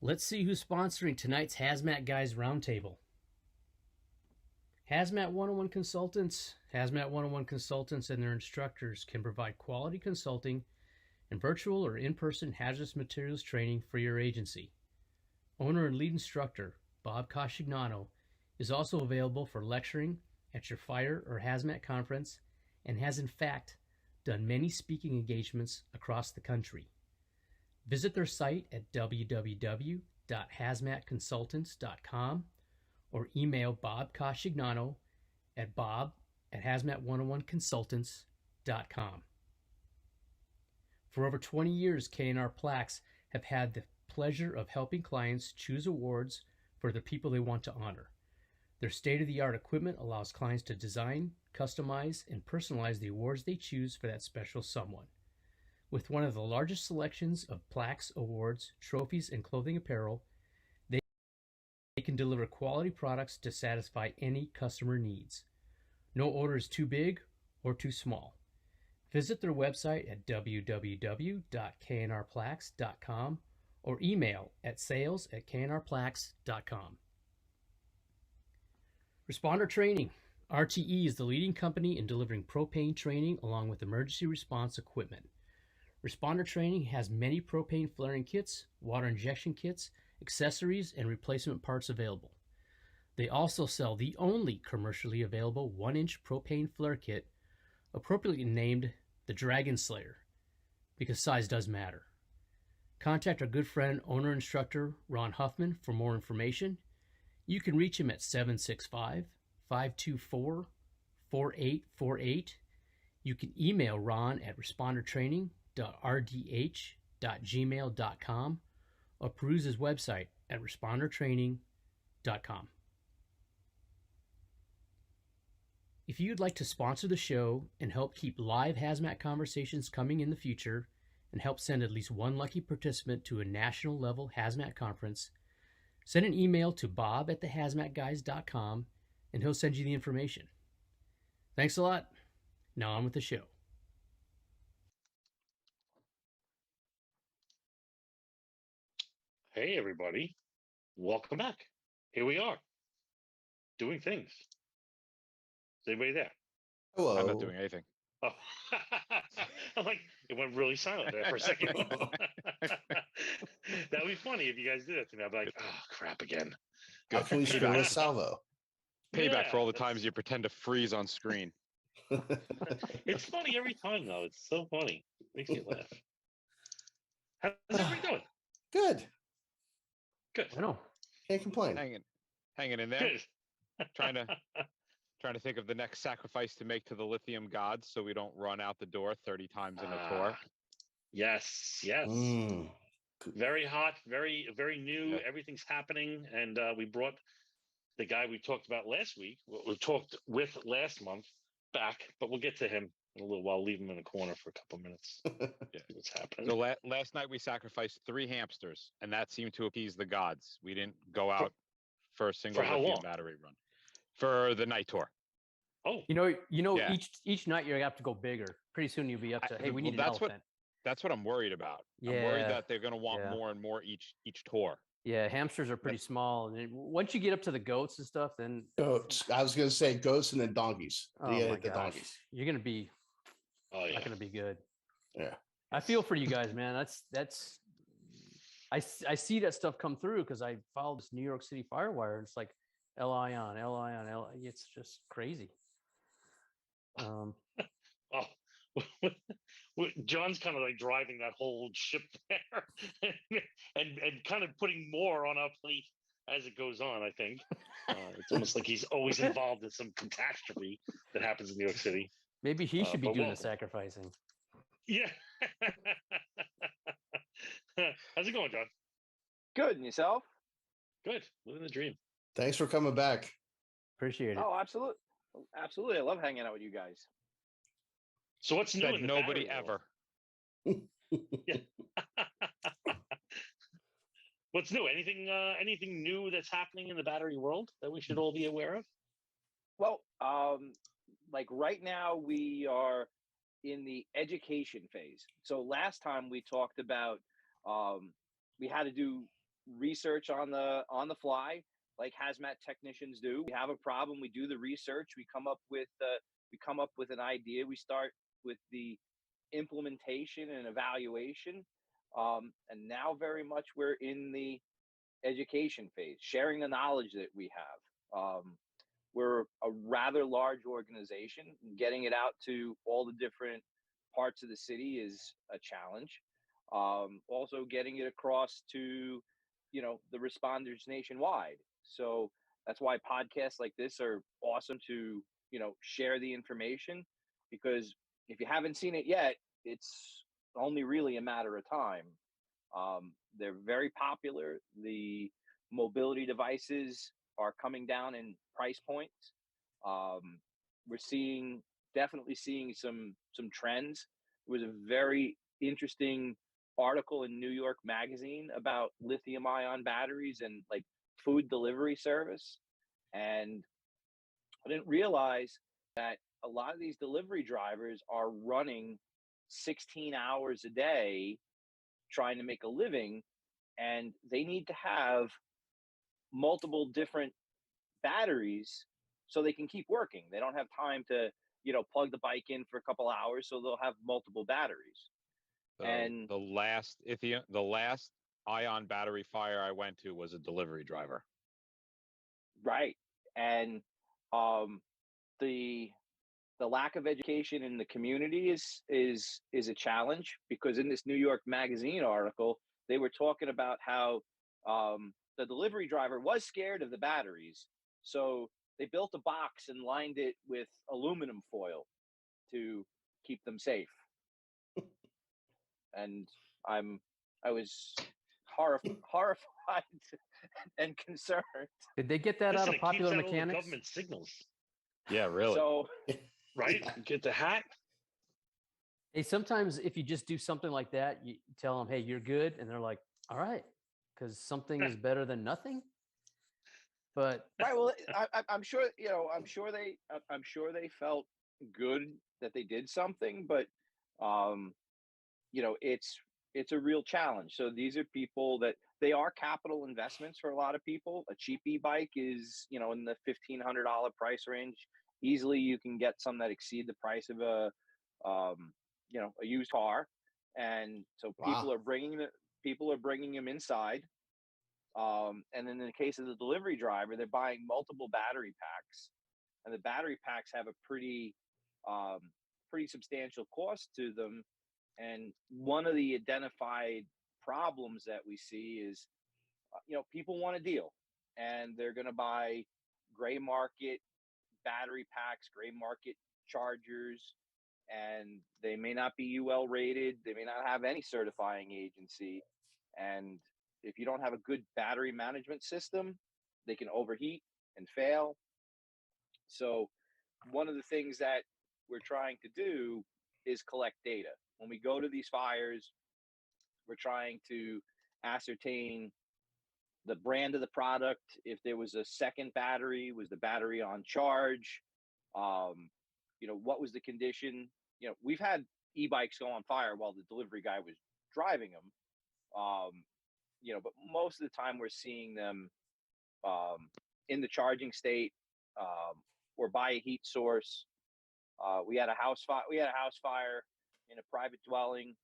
Let's see who's sponsoring tonight's Hazmat Guys Roundtable. Hazmat 101 Consultants. Hazmat 101 Consultants and their instructors can provide quality consulting and virtual or in-person hazardous materials training for your agency. Owner and lead instructor Bob Cascignano is also available for lecturing at your fire or hazmat conference and has in fact done many speaking engagements across the country. Visit their site at www.hazmatconsultants.com or email Bob Cascignano at bob@hazmat101consultants.com. For over 20 years, K&R Plaques have had the pleasure of helping clients choose awards for the people they want to honor. Their state-of-the-art equipment allows clients to design, customize, and personalize the awards they choose for that special someone. With one of the largest selections of plaques, awards, trophies, and clothing apparel, they can deliver quality products to satisfy any customer needs. No order is too big or too small. Visit their website at www.knrplaques.com or email at sales@knrplaques.com. Responder Training. RTE is the leading company in delivering propane training along with emergency response equipment. Responder Training has many propane flaring kits, water injection kits, accessories, and replacement parts available. They also sell the only commercially available 1-inch propane flare kit, appropriately named the Dragon Slayer, because size does matter. Contact our good friend, owner instructor Ron Huffman for more information. You can reach him at 765-524-4848. You can email Ron at respondertraining.rdh.gmail.com or peruse his website at respondertraining.com. If you'd like to sponsor the show and help keep live hazmat conversations coming in the future and help send at least one lucky participant to a national level hazmat conference, send an email to bob@thehazmatguys.com and he'll send you the information. Thanks a lot. Now on with the show. Hey, everybody. Welcome back. Here we are, doing things. Is anybody there? Hello. I'm not doing anything. Oh, I'm like, it went really silent there for a second. That would be funny if you guys did it to me. I'd be like, oh, crap again. How can we screw with Salvo? Payback for all the that's- times you pretend to freeze on screen. It's funny every time, though. It's so funny. Makes me laugh. How's everybody doing? Good. Good. I know. Can't complain. Hanging in there. Good. Trying to think of the next sacrifice to make to the lithium gods so we don't run out the door 30 times in a tour. Yes. Mm. Very hot, very new. Yep. Everything's happening, and we brought the guy we talked about last week. We talked with last month back, but we'll get to him in a little while. Leave him in the corner for a couple minutes. Yeah. See what's happening? So last night we sacrificed 3 hamsters, and that seemed to appease the gods. We didn't go out for a single how lithium long? battery run for the night tour. Oh, You know, Yeah. each night you have to go bigger. Pretty soon you'll be up to, hey, we need an elephant. That's what I'm worried about. I'm Yeah. worried that they're going to want Yeah. more and more each tour. Yeah, hamsters are pretty small. And once you get up to the goats and stuff, then Goats. I was going to say goats and then donkeys. oh Yeah, my the gosh, donkeys. you're gonna be yeah. not gonna be good. Yeah. I feel for you guys, man. That's I see that stuff come through because I follow this New York City Firewire, and it's like L-ion. It's just crazy. Oh, John's kind of like driving that whole ship there, and kind of putting more on our plate as it goes on. I think it's almost like he's always involved in some catastrophe that happens in New York City. Maybe he should be but doing the welcome. sacrificing. Yeah. How's it going, John? Good, and yourself? Good. Living the dream. Thanks for coming back. Appreciate it. Oh, absolutely. I love hanging out with you guys. So what's new Said in the nobody battery ever. world? Yeah. What's new? Anything new that's happening in the battery world that we should all be aware of? Well, like right now we are in the education phase. So last time we talked about we had to do research on the fly, like hazmat technicians do. We have a problem, we do the research, we come up with an idea, we start with the implementation and evaluation, and now very much we're in the education phase, sharing the knowledge that we have. We're a rather large organization. Getting it out to all the different parts of the city is a challenge. Also, getting it across to, the responders nationwide. So that's why podcasts like this are awesome to, share the information, because if you haven't seen it yet, it's only really a matter of time. They're very popular. The mobility devices are coming down in price points. Um, we're definitely seeing some trends. It was a very interesting article in New York Magazine about lithium-ion batteries and like food delivery service. And I didn't realize that a lot of these delivery drivers are running 16 hours a day trying to make a living, and they need to have multiple different batteries so they can keep working. They don't have time to, plug the bike in for a couple hours, so they'll have multiple batteries. And The last ion battery fire I went to was a delivery driver. right, and the lack of education in the community is a challenge, because in this New York Magazine article, they were talking about how the delivery driver was scared of the batteries, so they built a box and lined it with aluminum foil to keep them safe. And I was horrified and concerned. Did they get that out Listen, of it keeps Popular out all the Mechanics? government signals, Yeah, really. So right? Yeah. You get the hat. Hey, sometimes if you just do something like that, you tell them, "Hey, you're good," and they're like, "All right," because something is better than nothing. But right, well, I'm sure, I'm sure they felt good that they did something, but um, it's a real challenge. So these are people that they are capital investments for a lot of people. A cheap e-bike is, in the $1,500 price range. Easily, you can get some that exceed the price of a used car, and so Wow. people are bringing them inside. And then in the case of the delivery driver, they're buying multiple battery packs, and the battery packs have a um, pretty substantial cost to them. And one of the identified problems that we see is, people want a deal, and they're going to buy gray market battery packs, gray market chargers, and they may not be UL rated. They may not have any certifying agency. And if you don't have a good battery management system, they can overheat and fail. So, one of the things that we're trying to do is collect data. When we go to these fires, we're trying to ascertain the brand of the product. If there was a second battery, was the battery on charge? Um, what was the condition? We've had e-bikes go on fire while the delivery guy was driving them. But most of the time we're seeing them in the charging state, or by a heat source. We had a house fire. We had a house fire in a private dwelling,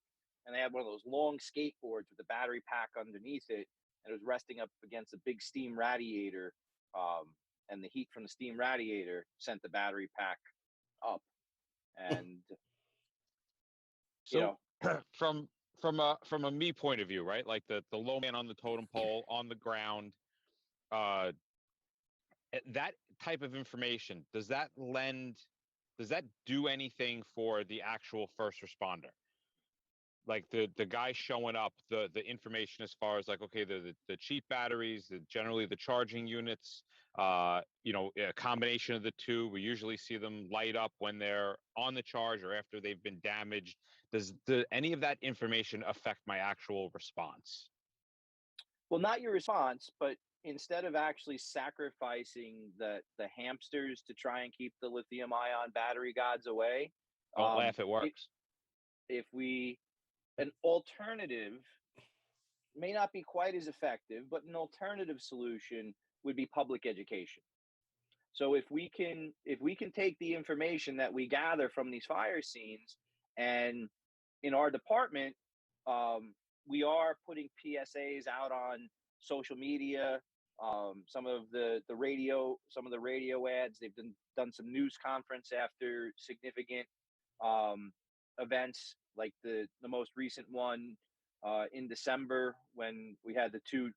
and they had one of those long skateboards with the battery pack underneath it, and it was resting up against a big steam radiator. And the heat from the steam radiator sent the battery pack up, and So from a me point of view, right? Like the low man on the totem pole on the ground, uh, that type of information, does that do anything for the actual first responder? Like the guy showing up, the information as far as like, okay, the cheap batteries, generally the charging units, a combination of the two. We usually see them light up when they're on the charge or after they've been damaged. Does any of that information affect my actual response? well, not your response, but instead of actually sacrificing the hamsters to try and keep the lithium ion battery gods away, Don't laugh, it works. if we an alternative may not be quite as effective, but an alternative solution would be public education. So if we can take the information that we gather from these fire scenes, and in our department, um, we are putting PSAs out on social media. Some of the radio ads. They've done some news conference after significant um, events, like the most recent one in December, when we had the two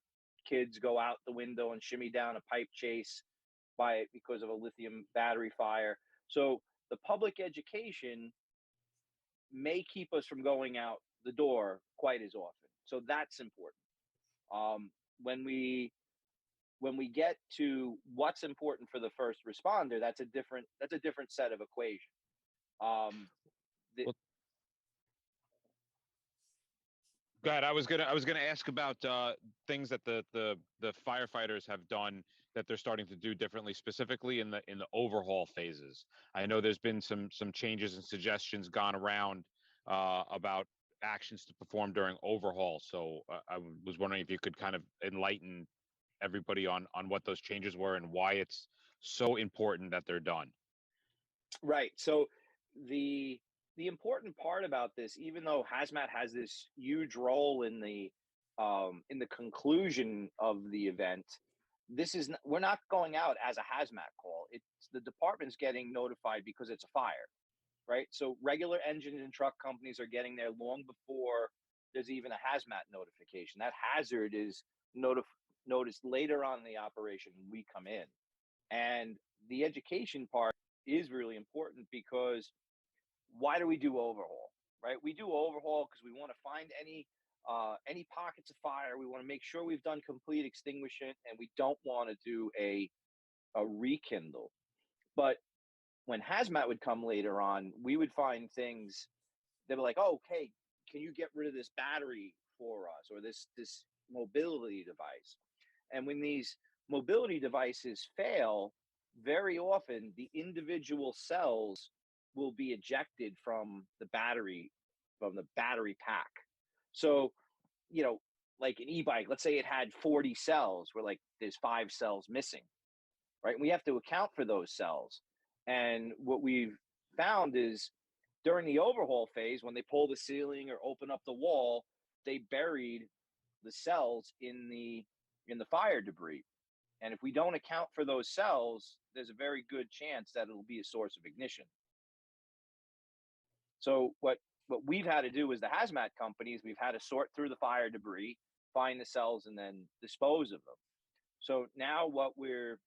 kids go out the window and shimmy down a pipe chase by it because of a lithium battery fire. So the public education may keep us from going out the door quite as often. So that's important. Um, when we when we get to what's important for the first responder, that's a different set of equation. Um, the, Well, go ahead. I was gonna ask about things that the firefighters have done that they're starting to do differently, specifically in the overhaul phases. I know there's been some changes and suggestions gone around about actions to perform during overhaul. So was wondering if you could kind of enlighten everybody on what those changes were and why it's so important that they're done. right. So the the important part about this, even though hazmat has this huge role in the conclusion of the event, we're not going out as a hazmat call. It's the department's getting notified because it's a fire, right? So regular engine and truck companies are getting there long before there's even a hazmat notification. That hazard is noticed later on in the operation when we come in. And the education part is really important, because why do we do overhaul, right? We do overhaul because we want to find any pockets of fire. We want to make sure we've done complete extinguishment, and we don't want to do a rekindle. But when hazmat would come later on, we would find things. They were like, "Oh, okay, can you get rid of this battery for us, or this mobility device?" And when these mobility devices fail, very often the individual cells will be ejected from the battery pack. So, you know, like an e-bike, let's say it had 40 cells, where like there's 5 cells missing, right? And we have to account for those cells. And what we've found is, during the overhaul phase, when they pull the ceiling or open up the wall, they buried the cells in the fire debris. And if we don't account for those cells, there's a very good chance that it'll be a source of ignition. So what we've had to do as the hazmat companies, we've had to sort through the fire debris, find the cells, and then dispose of them. So now we're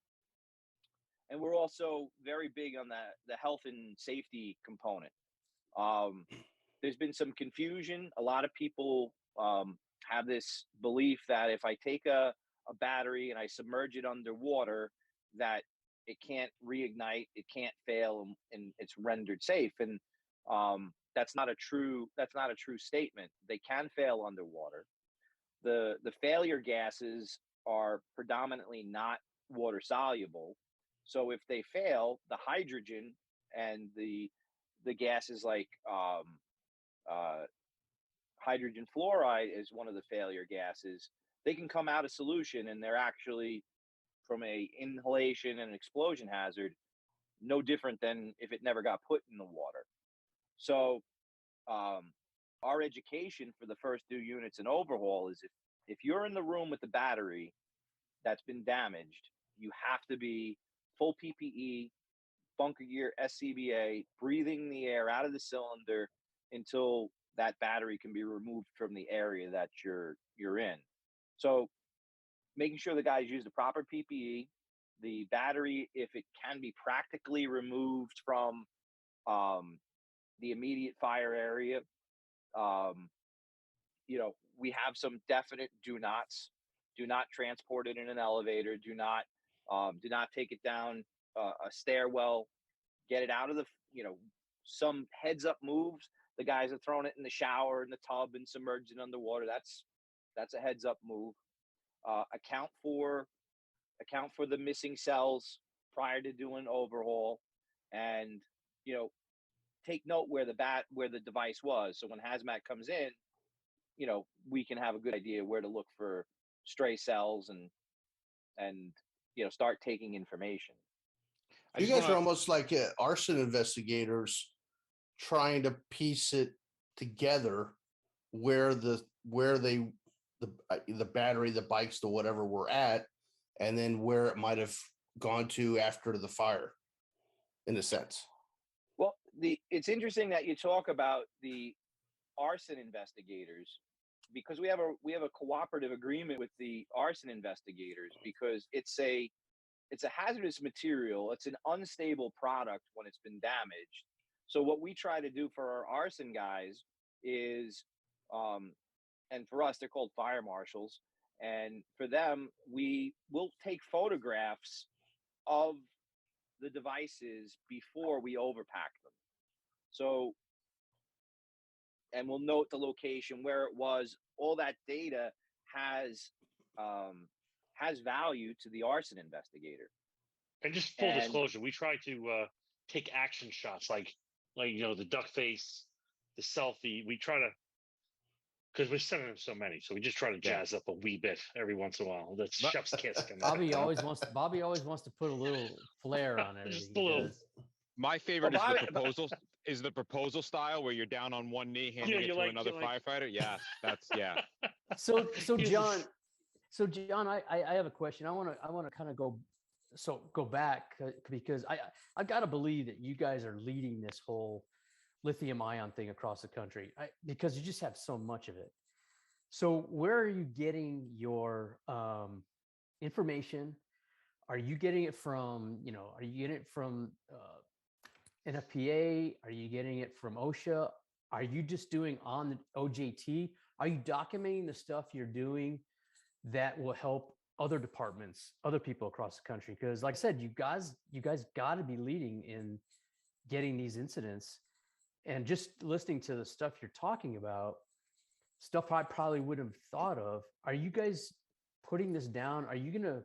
also very big on the health and safety component. Um, there's been some confusion. A lot of people have this belief that if I take a battery and I submerge it underwater, that it can't reignite, it can't fail, and it's rendered safe. And that's not a true statement. They can fail underwater. The failure gases are predominantly not water soluble. So if they fail, the hydrogen and the gases like uh, hydrogen fluoride is one of the failure gases. They can come out of solution, and they're actually, from a inhalation and explosion hazard, no different than if it never got put in the water. So um, our education for the first 2 units in overhaul is, if you're in the room with the battery that's been damaged, you have to be full PPE, bunker gear, SCBA, breathing the air out of the cylinder until that battery can be removed from the area that you're in. So making sure the guys use the proper PPE, the battery, if it can be practically removed from um, the immediate fire area. Um, we have some definite do nots. Do not transport it in an elevator. Do not take it down a stairwell. Get it out of some heads up moves. The guys are throwing it in the shower, in the tub, and submerged it underwater. That's a heads up move. Account for the missing cells prior to doing overhaul, and you know take note where the device was. So when hazmat comes in, we can have a good idea where to look for stray cells and start taking information. I You just guys are want almost like arson investigators trying to piece it together where the battery, the bikes, the whatever were at, and then where it might have gone to after the fire, in a sense. Well, it's interesting that you talk about the arson investigators, because we have a cooperative agreement with the arson investigators, because it's a hazardous material. It's an unstable product when it's been damaged. So what we try to do for our arson guys is, and for us, they're called fire marshals. And for them, we will take photographs of the devices before we overpack them. So, and we'll note the location where it was. All that data has value to the arson investigator. And just full And disclosure, we try to take action shots, like the duck face, the selfie. We try to, because we're sending them so many, so we just try to jazz up a wee bit every once in a while. That's chef's kiss. Bobby always wants to put a little flair on everything. Just a little. My favorite Well, is the proposal style where you're down on one knee handing it to another firefighter. Yes, that's So John, I have a question. I want to kind of go back because I got to believe that you guys are leading this whole lithium-ion thing across the country, because you just have so much of it. So where are you getting your information? Are you getting it from, are you getting it from NFPA? Are you getting it from OSHA? Are you just doing on the OJT? Are you documenting the stuff you're doing that will help other departments, other people across the country? Because like I said, you guys got to be leading in getting these incidents. And just listening to the stuff you're talking about, stuff I probably wouldn't have thought of. Are you guys putting this down? Are you gonna?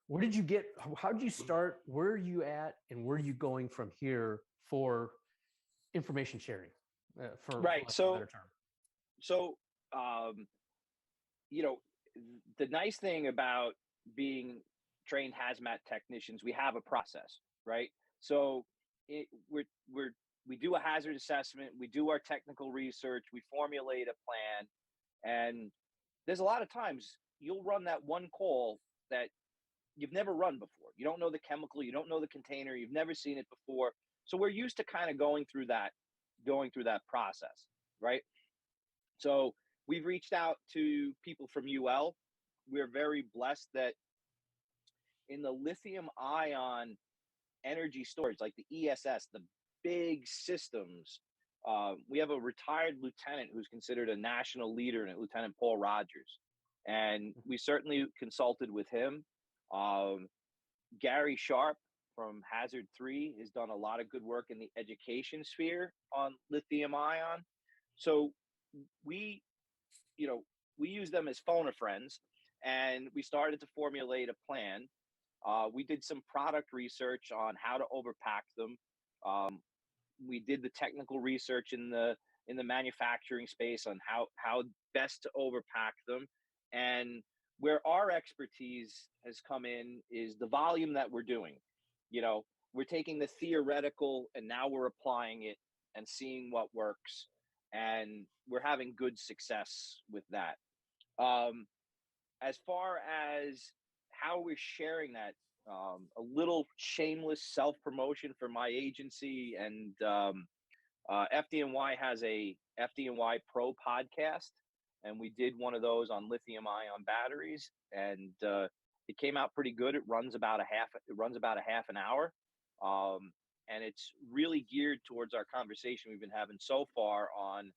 Where did you get? How did you start? Where are you at? And where are you going from here for information sharing? For right. lack of a better term. So, the nice thing about being trained hazmat technicians, we have a process, right? So we do a hazard assessment, we do our technical research, we formulate a plan, and there's a lot of times you'll run that one call that you've never run before. You don't know the chemical, you don't know the container, you've never seen it before. So we're used to kind of going through that process, right? So we've reached out to people from UL. We're very blessed that in the lithium ion energy storage, like the ESS, the big systems, we have a retired lieutenant who's considered a national leader in it, Lieutenant Paul Rogers. And we certainly consulted with him. Gary Sharp from Hazard 3 has done a lot of good work in the education sphere on lithium ion. So we use them as phone a friends, and we started to formulate a plan. We did some product research on how to overpack them. We did the technical research in the manufacturing space on how best to overpack them. And where our expertise has come in is the volume that we're doing. We're taking the theoretical and now we're applying it and seeing what works. And we're having good success with that. As far as how we're sharing that, a little shameless self-promotion for my agency, and FDNY has a FDNY Pro podcast, and we did one of those on lithium-ion batteries, and it came out pretty good. It runs about a half an hour, and it's really geared towards our conversation we've been having so far on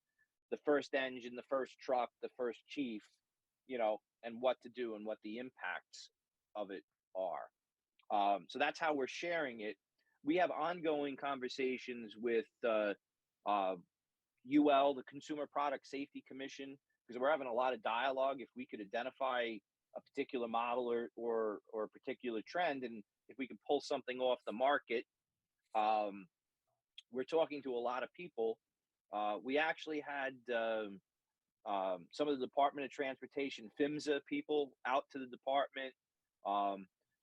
the first engine, the first truck, the first chief, and what to do and what the impacts of it are. So that's how we're sharing it. We have ongoing conversations with UL, the Consumer Product Safety Commission, because we're having a lot of dialogue. If we could identify a particular model or a particular trend, and if we can pull something off the market, we're talking to a lot of people. We actually had some of the Department of Transportation, PHMSA people out to the department.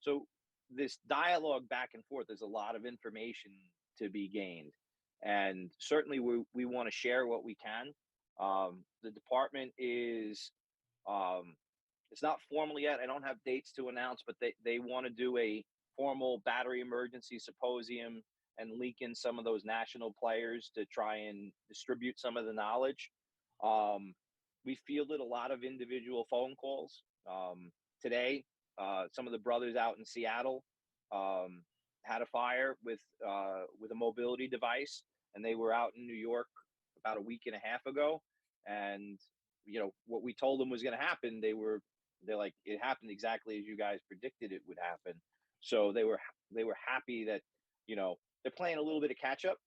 So this dialogue back and forth, there's a lot of information to be gained. And certainly we want to share what we can. The department is, it's not formal yet. I don't have dates to announce, but they want to do a formal battery emergency symposium and leak in some of those national players to try and distribute some of the knowledge. We fielded a lot of individual phone calls. Today, some of the brothers out in Seattle had a fire with a mobility device, and they were out in New York about a week and a half ago. And what we told them was going to happen, they're like, it happened exactly as you guys predicted it would happen. So they were happy that they're playing a little bit of catch up,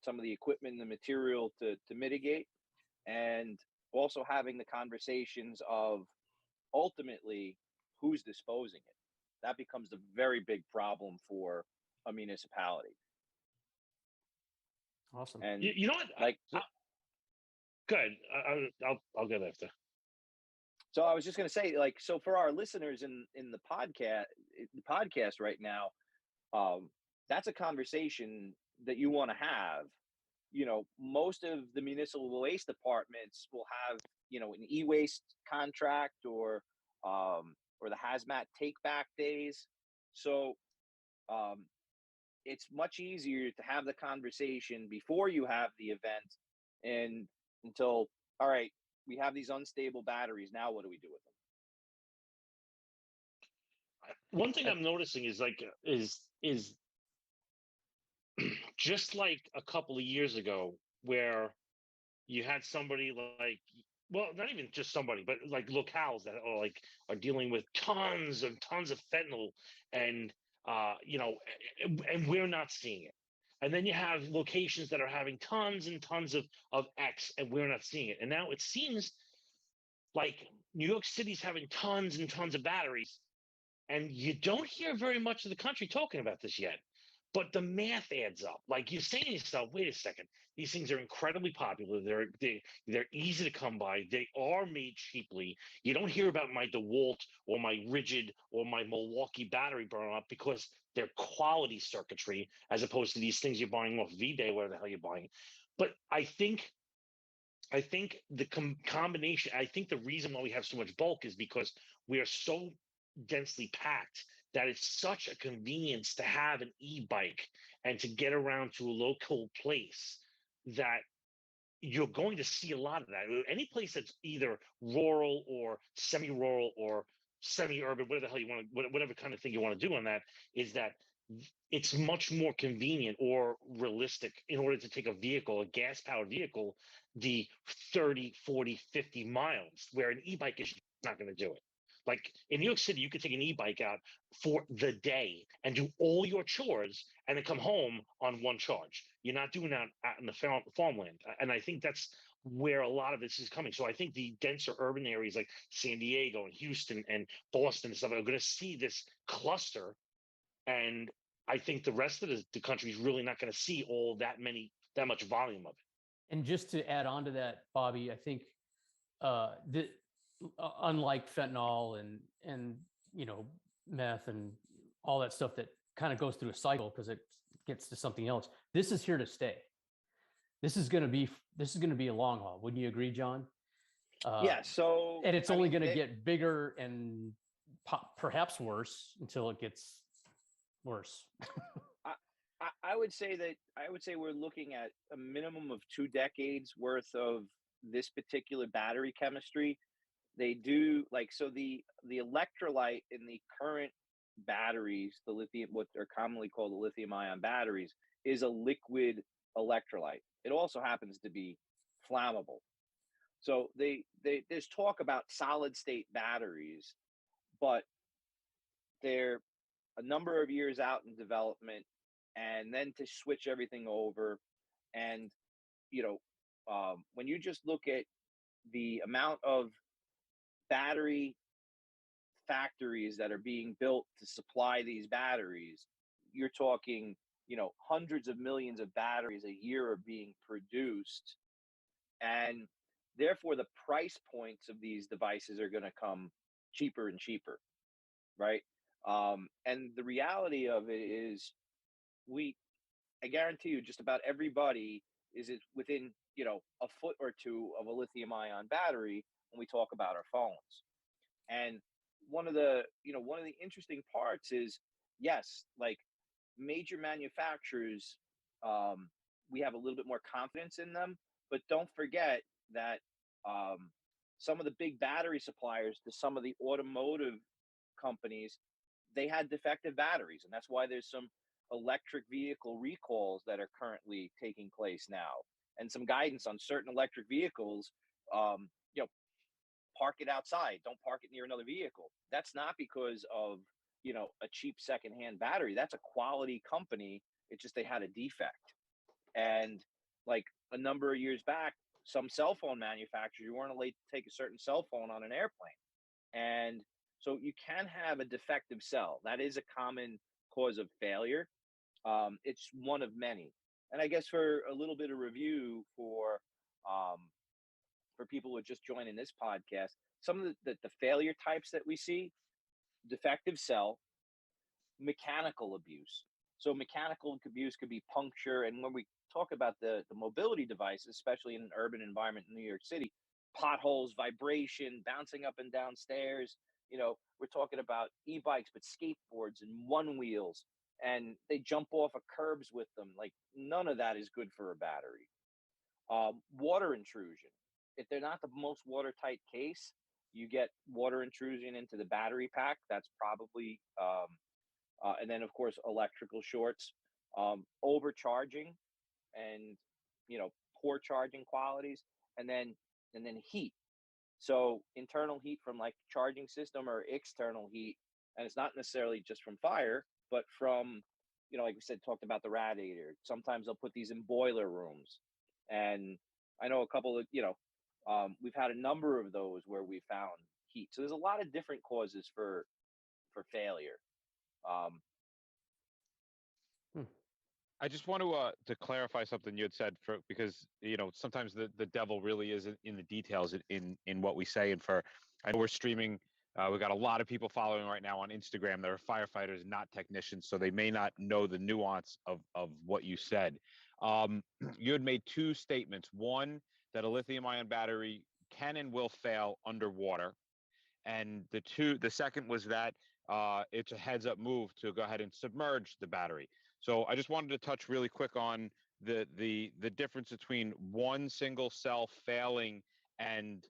some of the equipment and the material to mitigate, and also having the conversations of ultimately who's disposing it. That becomes a very big problem for a municipality. Awesome. And You know what? like, Good. I'll get after. so I was just going to say, like, so for our listeners in the podcast right now, that's a conversation that you want to have. Most of the municipal waste departments will have, an e-waste contract or the hazmat take back days. So it's much easier to have the conversation before you have the event and until, all right, we have these unstable batteries. Now what do we do with them? One thing I'm noticing is just like a couple of years ago, where you had somebody like, well, not even just somebody, but like locales that are dealing with tons of fentanyl, and and we're not seeing it. And then you have locations that are having tons and tons of X, and we're not seeing it. And now it seems like New York City's having tons and tons of batteries, and you don't hear very much of the country talking about this yet. But the math adds up. Like, you're saying to yourself, wait a second, these things are incredibly popular. They're easy to come by. They are made cheaply. You don't hear about my DeWalt or my Rigid or my Milwaukee battery burn up because they're quality circuitry, as opposed to these things you're buying off V-Day, whatever the hell you're buying. But I think the combination, I think the reason why we have so much bulk is because we are so densely packed that it's such a convenience to have an e-bike and to get around to a local place, that you're going to see a lot of that. Any place that's either rural or semi-rural or semi-urban, whatever the hell you want to, whatever kind of thing you want to do on that, is that it's much more convenient or realistic in order to take a vehicle, a gas-powered vehicle, the 30, 40, 50 miles, where an e-bike is not going to do it. Like in New York City, you could take an e-bike out for the day and do all your chores and then come home on one charge. You're not doing that out in the farmland. And I think that's where a lot of this is coming. So I think the denser urban areas like San Diego and Houston and Boston and stuff are going to see this cluster. And I think the rest of the country is really not going to see that much volume of it. And just to add on to that, Bobby, I think unlike fentanyl and meth and all that stuff that kind of goes through a cycle because it gets to something else, this is here to stay. This is going to be a long haul. Wouldn't you agree, John? Yeah. So, and it's only going to get bigger and perhaps worse until it gets worse. I would say we're looking at a minimum of 2 decades worth of this particular battery chemistry. They do, like, so the electrolyte in the current batteries, the lithium, what are commonly called the lithium-ion batteries, is a liquid electrolyte. It also happens to be flammable. So there's talk about solid state batteries, but they're a number of years out in development, and then to switch everything over. And when you just look at the amount of battery factories that are being built to supply these batteries, you're talking, hundreds of millions of batteries a year are being produced. And Therefore, the price points of these devices are going to come cheaper and cheaper, right? And the reality of it is, we, I guarantee you, just about everybody is within, a foot or two of a lithium-ion battery when we talk about our phones. And one of the interesting parts is, yes, like major manufacturers, um, we have a little bit more confidence in them, but don't forget that um, some of the big battery suppliers to some of the automotive companies, they had defective batteries, and that's why there's some electric vehicle recalls that are currently taking place now, and some guidance on certain electric vehicles. Um, you know, park it outside. Don't park it near another vehicle. That's not because of a cheap secondhand battery. That's a quality company. It's just they had a defect. And like a number of years back, some cell phone manufacturers, you weren't allowed to take a certain cell phone on an airplane. And so you can have a defective cell. That is a common cause of failure. It's one of many. And I guess for a little bit of review um, for people who are just joining this podcast, some of the failure types that we see: defective cell, mechanical abuse. So mechanical abuse could be puncture. And when we talk about the mobility devices, especially in an urban environment in New York City, potholes, vibration, bouncing up and down stairs. We're talking about e-bikes, but skateboards and one wheels, and they jump off of curbs with them. Like, none of that is good for a battery. Water intrusion. If they're not the most watertight case, you get water intrusion into the battery pack. That's probably and then of course electrical shorts, overcharging, and poor charging qualities, and then heat. So internal heat from like charging system, or external heat, and it's not necessarily just from fire, but from like we said, talked about the radiator. Sometimes they'll put these in boiler rooms, and I know a couple of we've had a number of those where we found heat. So there's a lot of different causes for failure. um, Hmm. I just want to clarify something you had said, because sometimes the devil really is in the details, in what we say. And I know we're streaming. We've got a lot of people following right now on Instagram that are firefighters, not technicians, so they may not know the nuance of what you said. You had made two statements: one, that a lithium-ion battery can and will fail underwater, and the second was that it's a heads-up move to go ahead and submerge the battery. So I just wanted to touch really quick on the difference between one single cell failing and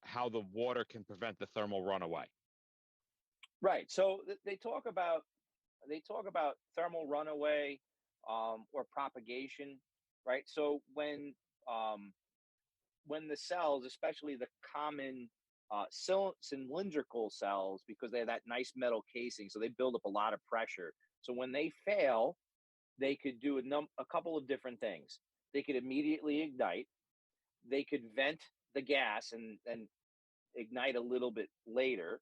how the water can prevent the thermal runaway. right. So they talk about thermal runaway, or propagation, right? So when the cells, especially the common cylindrical cells, because they have that nice metal casing, so they build up a lot of pressure. So when they fail, they could do a couple of different things. They could immediately ignite. They could vent the gas and ignite a little bit later,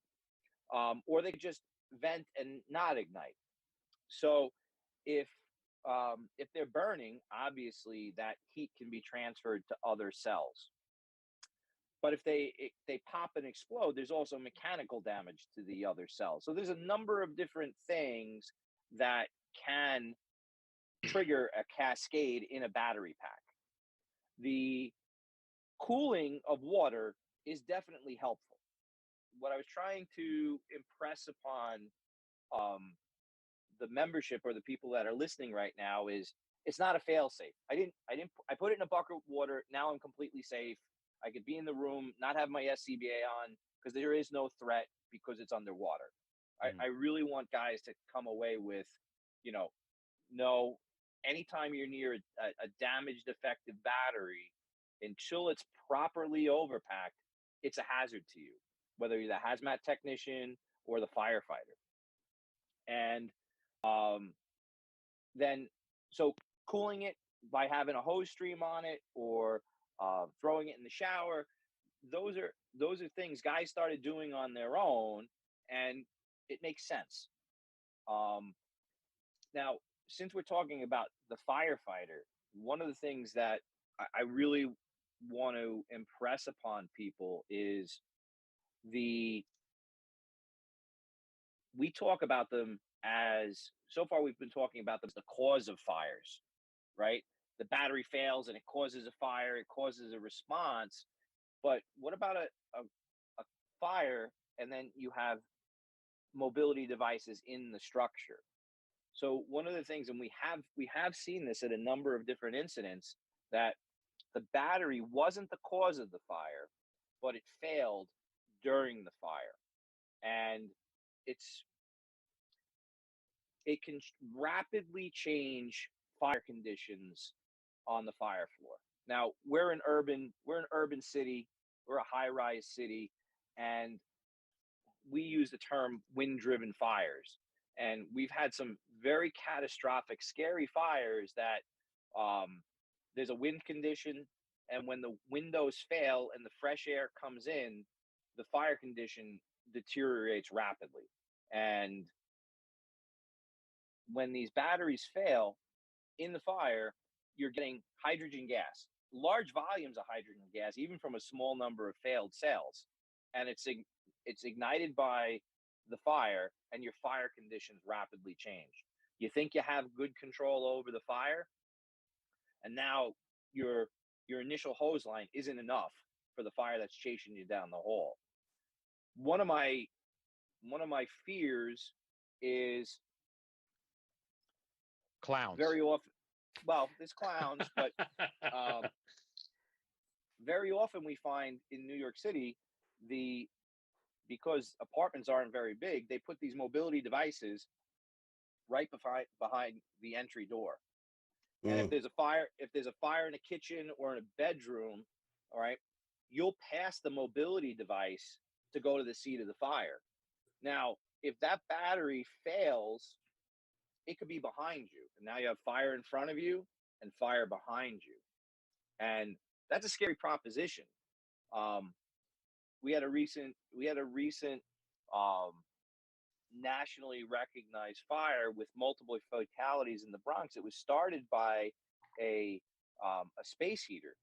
or they could just vent and not ignite. So if if they're burning, obviously that heat can be transferred to other cells. But if they pop and explode, there's also mechanical damage to the other cells. So there's a number of different things that can trigger a cascade in a battery pack. The cooling of water is definitely helpful. What I was trying to impress upon um, the membership, or the people that are listening right now, is it's not a fail safe. I put it in a bucket of water. Now I'm completely safe. I could be in the room, not have my SCBA on, because there is no threat because it's underwater. I really want guys to come away with, you know, no, anytime you're near a damaged, defective battery, until it's properly overpacked, it's a hazard to you, whether you're the hazmat technician or the firefighter. And um, then, so cooling it by having a hose stream on it, or throwing it in the shower, those are things guys started doing on their own, and it makes sense. Um, Now, since we're talking about the firefighter, one of the things that I really want to impress upon people is the we talk about them as so far we've been talking about them as the cause of fires, right? The battery fails and it causes a fire, it causes a response. But what about a fire and then you have mobility devices in the structure? So one of the things, and we have seen this at a number of different incidents, that the battery wasn't the cause of the fire, but it failed during the fire, and it's it can rapidly change fire conditions on the fire floor. Now we're an urban city, we're a high rise city, and we use the term wind driven fires. And we've had some very catastrophic, scary fires that there's a wind condition, and when the windows fail and the fresh air comes in, the fire condition deteriorates rapidly. And when these batteries fail in the fire, you're getting hydrogen gas, large volumes of hydrogen gas, even from a small number of failed cells, and it's ignited by the fire, and your fire conditions rapidly change. You think you have good control over the fire, and now your initial hose line isn't enough for the fire that's chasing you down the hall. One of my one of my fears is Clowns. very often, well, there's clowns, but um, very often we find in New York City, the because apartments aren't very big, they put these mobility devices right behind the entry door. And Mm. if there's a fire in a kitchen or in a bedroom, all right, you'll pass the mobility device to go to the seat of the fire. Now, if that battery fails, it could be behind you, and now you have fire in front of you and fire behind you, and that's a scary proposition. Um, we had a recent um, nationally recognized fire with multiple fatalities in the Bronx. It was started by a a space heater,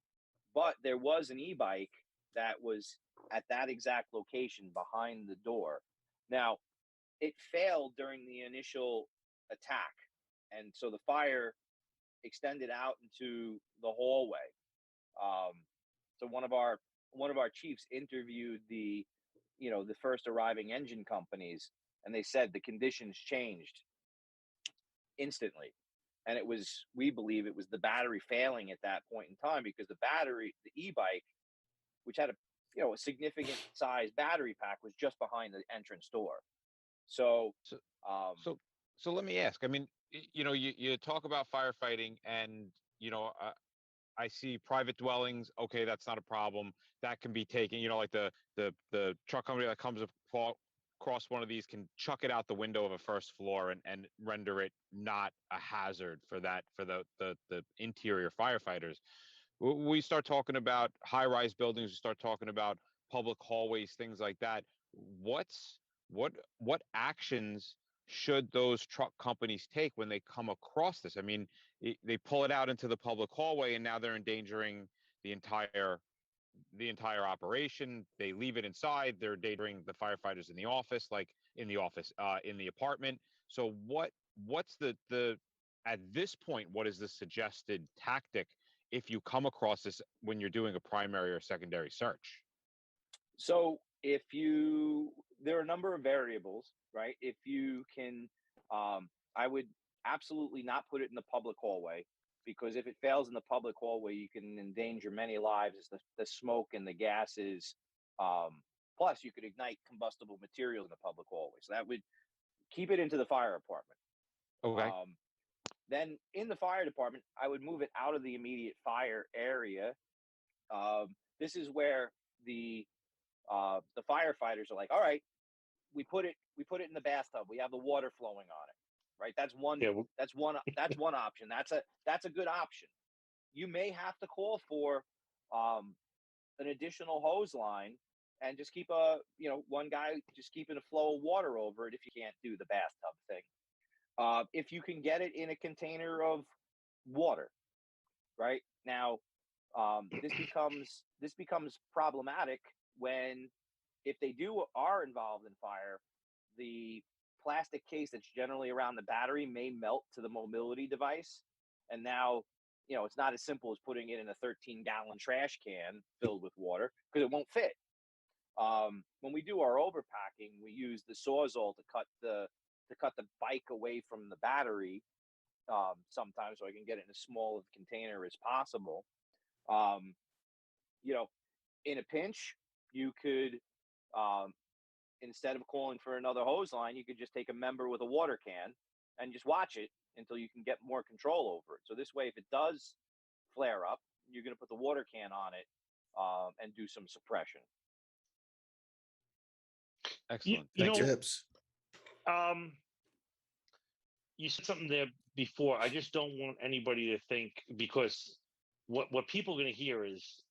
but there was an e-bike that was at that exact location behind the door. Now, it failed during the initial attack, and so the fire extended out into the hallway. Um, so one of our chiefs interviewed the first arriving engine companies, and they said the conditions changed instantly. And we believe it was the battery failing at that point in time, because the e-bike, which had a significant size battery pack, was just behind the entrance door. So, So, um, so, so let me ask. I mean, you talk about firefighting, and you know, I see private dwellings. Okay, that's not a problem. That can be taken. Like the truck company that comes across one of these can chuck it out the window of a first floor and render it not a hazard for the interior firefighters. We start talking about high-rise buildings. We start talking about public hallways, things like that. What's what actions should those truck companies take when they come across this? I mean, they pull it out into the public hallway, and now they're endangering the entire the entire operation. They leave it inside. They're endangering the firefighters in the office, in the apartment. So what's the at this point, what is the suggested tactic if you come across this when you're doing a primary or secondary search? So there are a number of variables, right? If you can, I would absolutely not put it in the public hallway, because if it fails in the public hallway, you can endanger many lives as the smoke and the gases. Plus, you could ignite combustible materials in the public hallway. So that would keep it into the fire department. Okay. Then in the fire department, I would move it out of the immediate fire area. This is where the firefighters are like, all right, we put it in the bathtub. We have the water flowing on it, right? That's one Yeah. that's one option. That's a good option. You may have to call for um, an additional hose line, and just keep one guy just keeping a flow of water over it if you can't do the bathtub thing. If you can get it in a container of water, right now, This becomes problematic when, if they are involved in fire, the plastic case that's generally around the battery may melt to the mobility device, and now it's not as simple as putting it in a 13-gallon trash can filled with water, because it won't fit. When we do our overpacking, we use the Sawzall to cut the bike away from the battery, sometimes, so I can get it in as small of a container as possible. Um, in a pinch, you could, instead of calling for another hose line, you could just take a member with a water can and just watch it until you can get more control over it. So this way, if it does flare up, you're going to put the water can on it, and do some suppression. Excellent. You Thank know, tips. you said something there before. I just don't want anybody to think, because what people are going to hear is,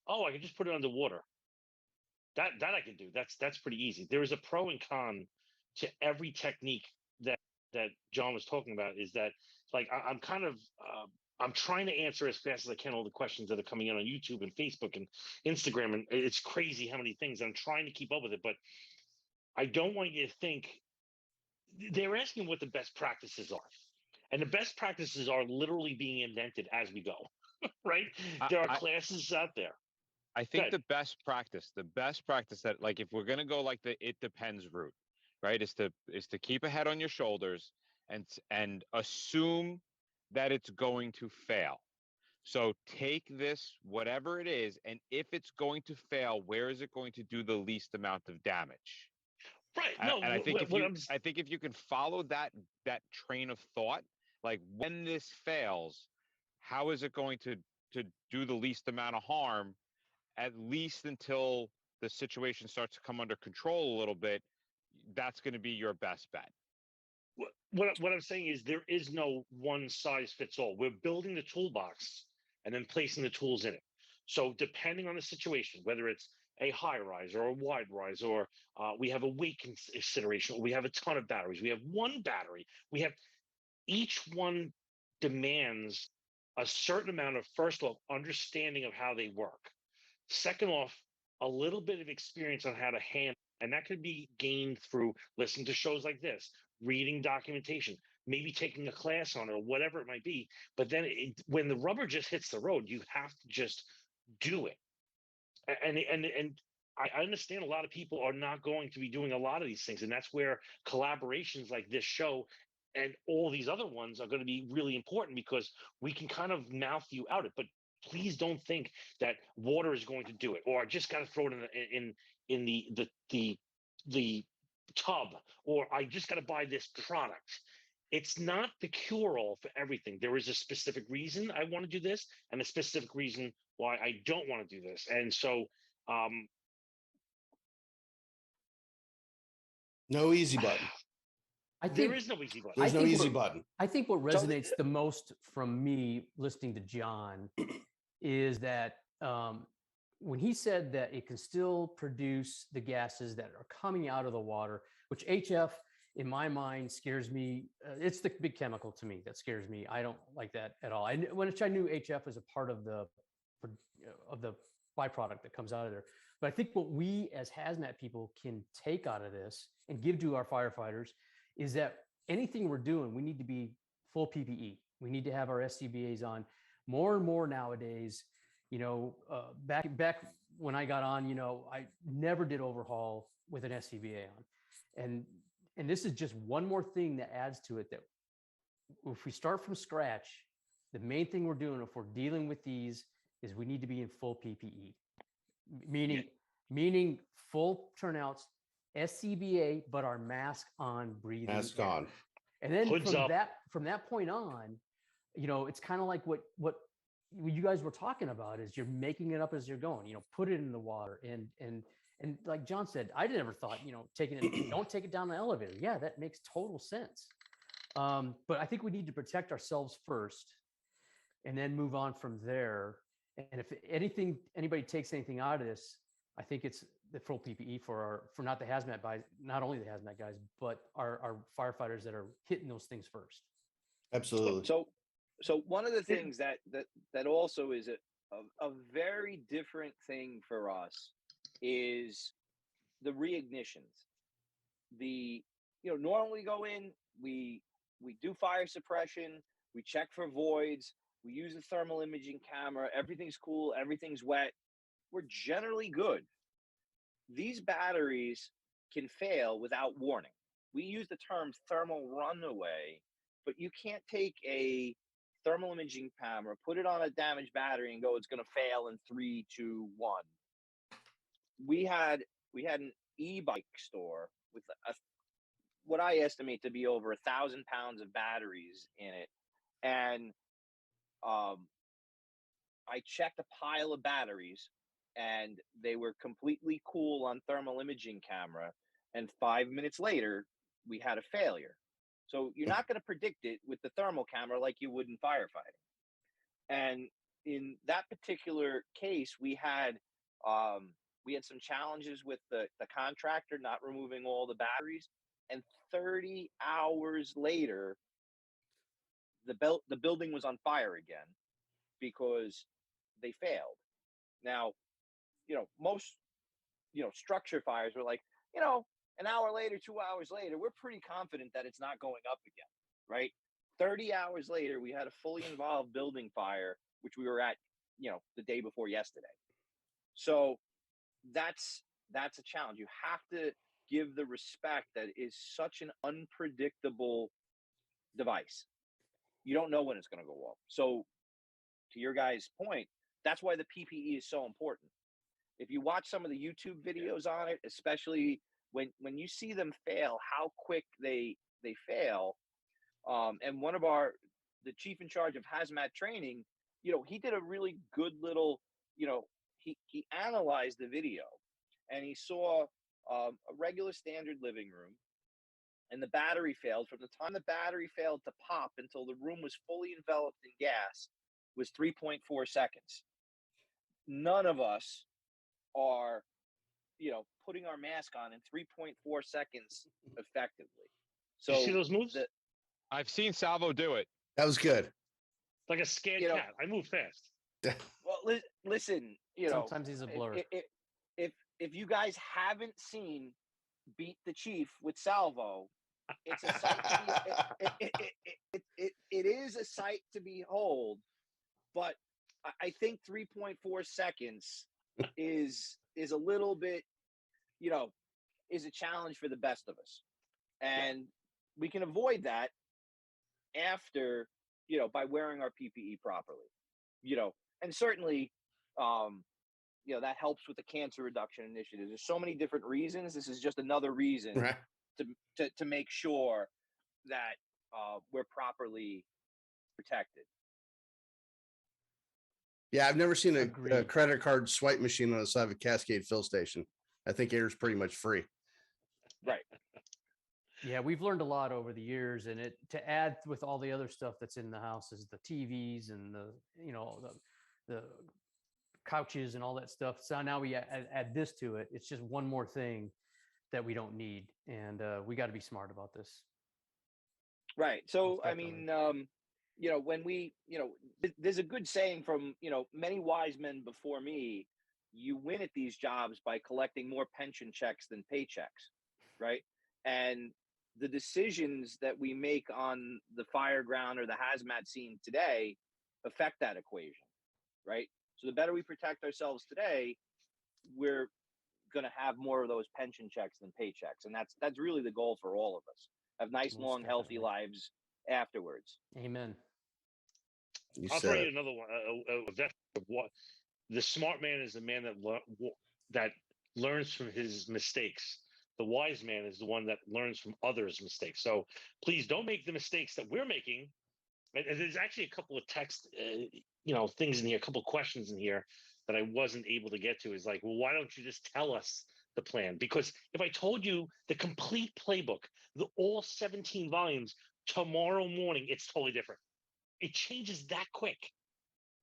oh, I can just put it underwater. That I can do. That's pretty easy. There is a pro and con to every technique that John was talking about. Is that, like, I'm kind of I'm trying to answer as fast as I can all the questions that are coming in on YouTube and Facebook and Instagram, and it's crazy how many things. I'm trying to keep up with it, but I don't want you to think they're asking what the best practices are. And the best practices are literally being invented as we go, right? There are I, classes out there. I think Good. the best practice that, like, if we're gonna go like the it depends route, right, is to keep a head on your shoulders and assume that it's going to fail. So take this, whatever it is, and if it's going to fail, where is it going to do the least amount of damage? Right. And, No, and what I'm I think if you can follow that train of thought, like, when this fails, how is it going to do the least amount of harm, at least until the situation starts to come under control a little bit? That's going to be your best bet. what I'm saying is there is no one size fits all. We're building the toolbox and then placing the tools in it. So depending on the situation, whether it's a high rise or a wide rise, or we have a weight consideration, or we have a ton of batteries, we have one battery, we have, each one demands a certain amount of, first off, understanding of how they work. Second off, a little bit of experience on how to handle, and that could be gained through listening to shows like this, reading documentation, maybe taking a class on it, or whatever it might be. But then when the rubber just hits the road, you have to just do it. And I understand a lot of people are not going to be doing a lot of these things, and that's where collaborations like this show and all these other ones are going to be really important, because we can kind of mouth you out it, but please don't think that water is going to do it, or I just got to throw it in the tub, or I just got to buy this product. It's not the cure all for everything. There is a specific reason I want to do this, and a specific reason why I don't want to do this. And so, No easy button. there is no easy button. There's no easy button. I think what resonates the most from me listening to John is that when he said that it can still produce the gases that are coming out of the water, which HF in my mind scares me. It's the big chemical to me that scares me. I don't like that at all. I knew HF was a part of the byproduct that comes out of there. But I think what we as hazmat people can take out of this and give to our firefighters is that anything we're doing, we need to be full PPE. We need to have our SCBAs on more and more nowadays. Back when I got on, I never did overhaul with an SCBA on. And this is just one more thing that adds to it, that if we start from scratch, the main thing we're doing, if we're dealing with these, is we need to be in full PPE, meaning full turnouts, SCBA, but our mask on, breathing. Mask on. And then Hoods up. from that point on, it's kind of like what you guys were talking about, is you're making it up as you're going, put it in the water. And like John said, I never thought, taking it, don't take it down the elevator. Yeah, that makes total sense. But I think we need to protect ourselves first and then move on from there. And if anybody takes anything out of this, I think it's the full PPE for not the hazmat guys, not only the hazmat guys, but our firefighters that are hitting those things first. Absolutely. So one of the things that also is a very different thing for us is the reignitions. Normally go in, we do fire suppression, we check for voids, we use the thermal imaging camera, everything's cool, everything's wet. We're generally good. These batteries can fail without warning. We use the term thermal runaway, but you can't take a thermal imaging camera, put it on a damaged battery, and go, it's going to fail in 3, 2, 1. We had an e-bike store with what I estimate to be over 1,000 pounds of batteries in it, and I checked a pile of batteries, and they were completely cool on thermal imaging camera. And 5 minutes later, we had a failure. So you're not going to predict it with the thermal camera like you would in firefighting. And in that particular case, we had some challenges with the contractor not removing all the batteries. And 30 hours later, the building was on fire again because they failed. Now, most structure fires were like, an hour later, 2 hours later, we're pretty confident that it's not going up again, right? 30 hours later, we had a fully involved building fire, which we were at, the day before yesterday. So that's a challenge. You have to give the respect that it is such an unpredictable device. You don't know when it's going to go off. So to your guys' point, that's why the PPE is so important. If you watch some of the YouTube videos on it, especially when you see them fail, how quick they fail. And one of the chief in charge of hazmat training, he did a really good little, he analyzed the video, and he saw a regular standard living room, and the battery failed. From the time the battery failed to pop until the room was fully enveloped in gas was 3.4 seconds. None of us are, putting our mask on in 3.4 seconds effectively. So Did you see those moves? I've seen Salvo do it. That was good. Like a scared cat. I move fast. Well, listen, Sometimes he's a blur. If you guys haven't seen Beat the Chief with Salvo, it's a sight to be, it is a sight to behold, but I think 3.4 seconds is a little bit, is a challenge for the best of us. And we can avoid that after, by wearing our PPE properly, and certainly, that helps with the cancer reduction initiative. There's so many different reasons. This is just another reason to make sure that we're properly protected. Yeah, I've never seen a credit card swipe machine on the side of a Cascade fill station. I think air's pretty much free. Right. Yeah, we've learned a lot over the years, and to add with all the other stuff that's in the house is the TVs and the couches and all that stuff. So now we add this to it. It's just one more thing that we don't need, and we got to be smart about this. Right. So I mean, when we, there's a good saying from many wise men before me. You win at these jobs by collecting more pension checks than paychecks, right? And the decisions that we make on the fire ground or the hazmat scene today affect that equation, right? So the better we protect ourselves today, we're going to have more of those pension checks than paychecks. And that's really the goal for all of us. Have nice, long, healthy lives afterwards. Amen. I'll throw you another one. What the smart man is the man that learns from his mistakes. The wise man is the one that learns from others' mistakes. So please don't make the mistakes that we're making. And there's actually a couple of text, things in here, a couple of questions in here that I wasn't able to get to. Is like, well, why don't you just tell us the plan? Because if I told you the complete playbook, all 17 volumes tomorrow morning, it's totally different. It changes that quick.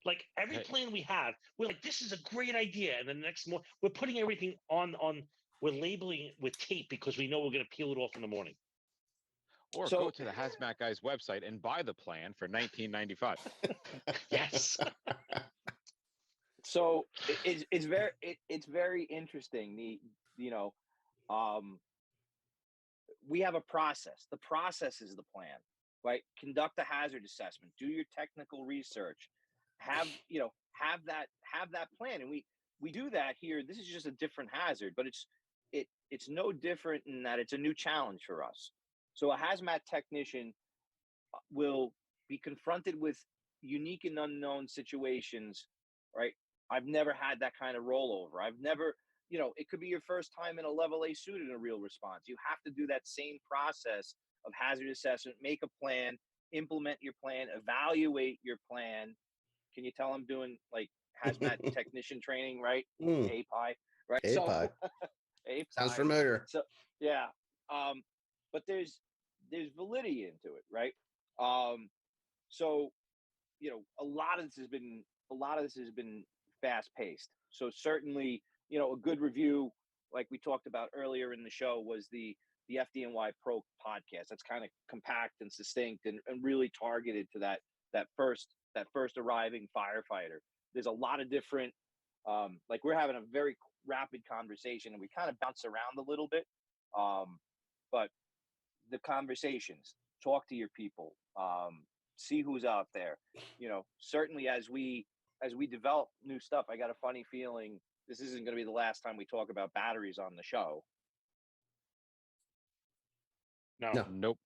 Like every plan we have, we're like, this is a great idea. And then the next morning, we're putting everything on, we're labeling it with tape because we know we're going to peel it off in the morning. Or So- go to the Hazmat Guy's website and buy the plan for $19.95. Yes. So it's very interesting. We have a process. The process is the plan, right? Conduct a hazard assessment, do your technical research, have that plan, and we do that here. This is just a different hazard, but it's no different in that it's a new challenge for us. So a hazmat technician will be confronted with unique and unknown situations, right? I've never had that kind of rollover. I've never, it could be your first time in a level A suit in a real response. You have to do that same process of hazard assessment, make a plan, implement your plan, evaluate your plan. Can you tell I'm doing like hazmat technician training, right? API, right? API. API. Sounds familiar. So yeah, but there's validity into it, right? So a lot of this has been fast paced. So certainly, a good review, like we talked about earlier in the show, was the FDNY Pro podcast. That's kind of compact and succinct and really targeted to that first arriving firefighter. There's a lot of different, like we're having a very rapid conversation and we kind of bounce around a little bit. But the conversations, talk to your people, see who's out there. Certainly as we develop new stuff, I got a funny feeling this isn't going to be the last time we talk about batteries on the show. No. Nope.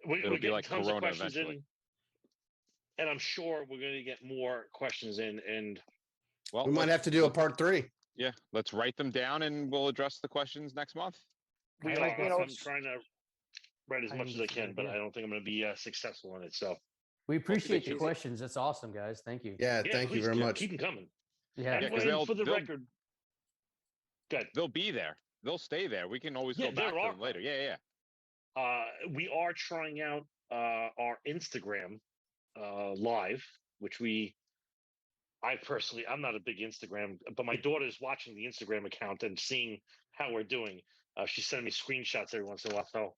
We're It'll be getting like tons Corona of questions eventually. in, and I'm sure we're going to get more questions in. And Well, We might have to do a part 3. Yeah, let's write them down and we'll address the questions next month. we I like are. that. I'm trying to write as I much think as I it's a good can, but idea. I don't think I'm going to be successful in it. So We appreciate the you- questions. That's awesome, guys. Thank you. Yeah, yeah, thank you please very much. keep them coming. Yeah. And, 'cause and for the they'll- record, good. They'll be there. They'll stay there. We can always Yeah, go back they're to them later. Yeah. We are trying out our Instagram live, which I'm not a big Instagram, but my daughter's watching the Instagram account and seeing how we're doing. She's sending me screenshots every once in a while. So,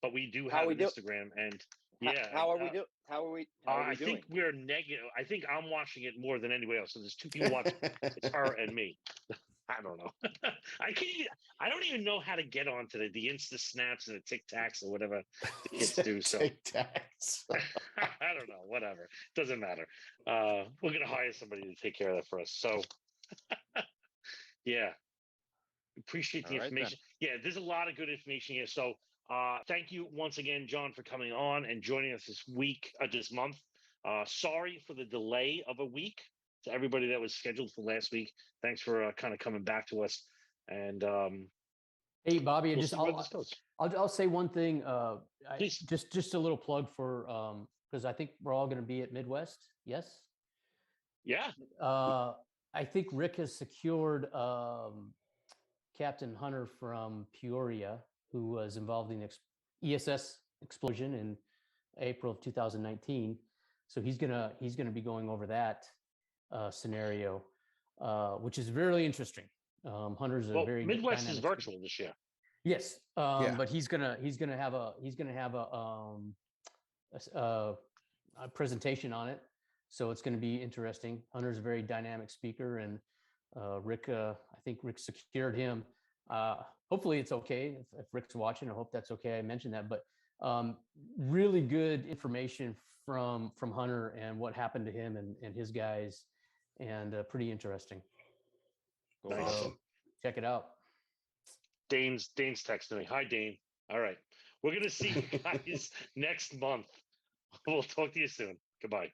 but we do have an Instagram, and yeah. How are we doing? How are we I doing? think we're negative. I think I'm watching it more than anybody else. So there's 2 people watching. It's her and me. I don't know. I don't even know how to get onto the Insta snaps and the Tic Tacs or whatever the kids do. So Tic Tacs. I don't know. Whatever. Doesn't matter. We're gonna hire somebody to take care of that for us. So yeah. Appreciate the All right, then. information. Yeah, there's a lot of good information here. So thank you once again, John, for coming on and joining us this month. Sorry for the delay of a week to everybody that was scheduled for last week. Thanks for kind of coming back to us. And Hey, Bobby, we'll see where this goes. I'll say one thing. Please. Just a little plug for because I think we're all going to be at Midwest. Yes. Yeah. I think Rick has secured Captain Hunter from Peoria, who was involved in the ESS explosion in April of 2019. So he's gonna be going over that scenario, which is really interesting. Hunter's a very Midwest is dynamic virtual this year. Yes, Yeah. but he's gonna have a presentation on it, so it's going to be interesting. Hunter's a very dynamic speaker, and Rick, I think Rick secured him. Hopefully, it's okay if Rick's watching. I hope that's okay. I mentioned that, but really good information from Hunter and what happened to him and his guys, and pretty interesting. Nice. So check it out. Dane's texting me. Hi, Dane. All right. We're going to see you guys next month. We'll talk to you soon. Goodbye.